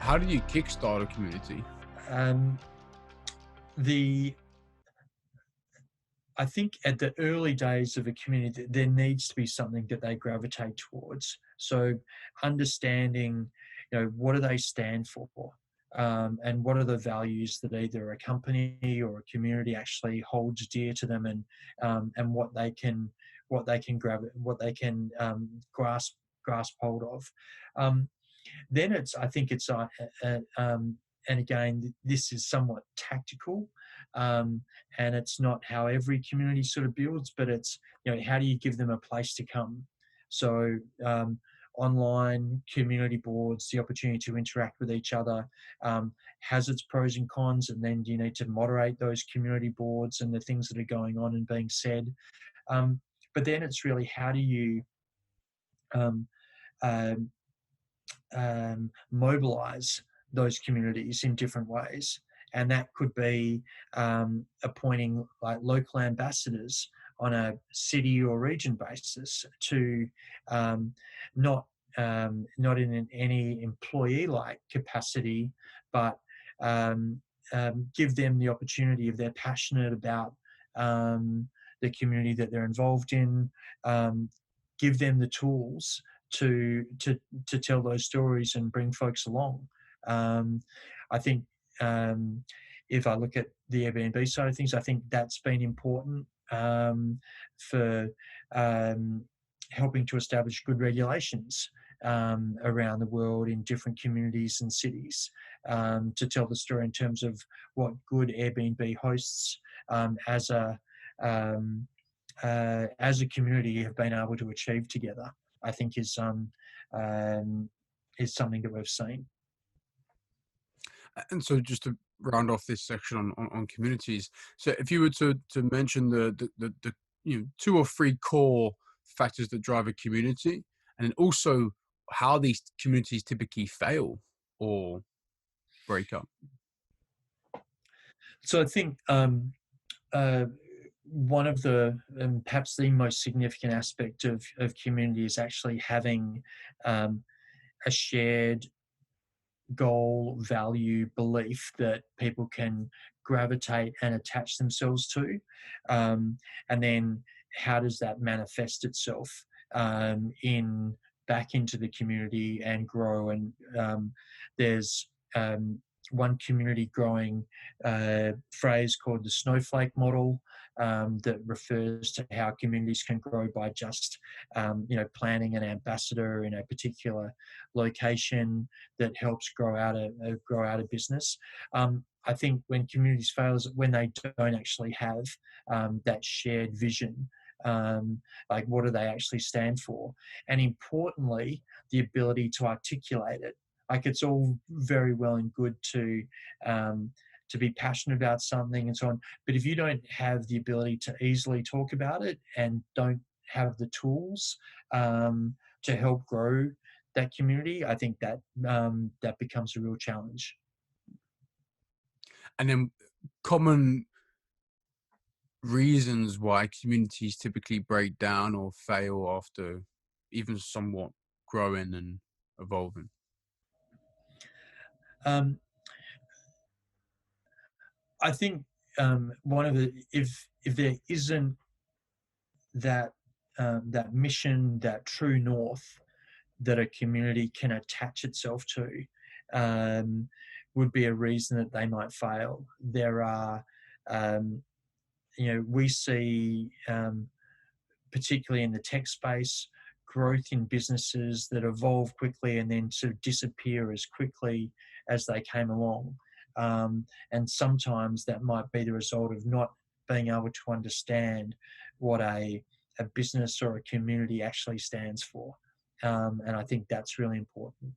How do you kickstart a community? Um, the I think at the early days of a community, there needs to be something that they gravitate towards. So understanding, what do they stand for, and what are the values that either a company or a community actually holds dear to them, and what they can grasp hold of. Um, then I think it's and again, this is somewhat tactical, um, and it's not how every community sort of builds, but it's, how do you give them a place to come? So online community boards, the opportunity to interact with each other, has its pros and cons, and then you need to moderate those community boards and the things that are going on and being said. Um, but then it's really, how do you um, um, mobilize those communities in different ways. And that could be appointing like local ambassadors on a city or region basis to um, not not in any employee-like capacity, but give them the opportunity, if they're passionate about the community that they're involved in, give them the tools to tell those stories and bring folks along. I think if I look at the Airbnb side of things, I think that's been important for helping to establish good regulations around the world in different communities and cities, to tell the story in terms of what good Airbnb hosts um, as a community have been able to achieve together, I think is something that we've seen. And so just to round off this section on communities, so if you were to mention the two or three core factors that drive a community, and then also how these communities typically fail or break up. So I think uh, one of the perhaps the most significant aspect of community is actually having a shared goal, value, belief that people can gravitate and attach themselves to. And then how does that manifest itself in back into the community and grow? And there's one community growing phrase called the snowflake model, that refers to how communities can grow by just planting an ambassador in a particular location that helps grow out a business. I think when communities fail is when they don't actually have that shared vision. Like, what do they actually stand for? And importantly, the ability to articulate it. Like, it's all very well and good to be passionate about something and so on, but if you don't have the ability to easily talk about it and don't have the tools to help grow that community, I think that that becomes a real challenge. And then common reasons why communities typically break down or fail after even somewhat growing and evolving. Um, I think one of the if there isn't that mission, that true north that a community can attach itself to, um, would be a reason that they might fail. There are, um, we see, particularly in the tech space, growth in businesses that evolve quickly and then sort of disappear as quickly as they came along. And sometimes that might be the result of not being able to understand what a business or a community actually stands for. And I think that's really important.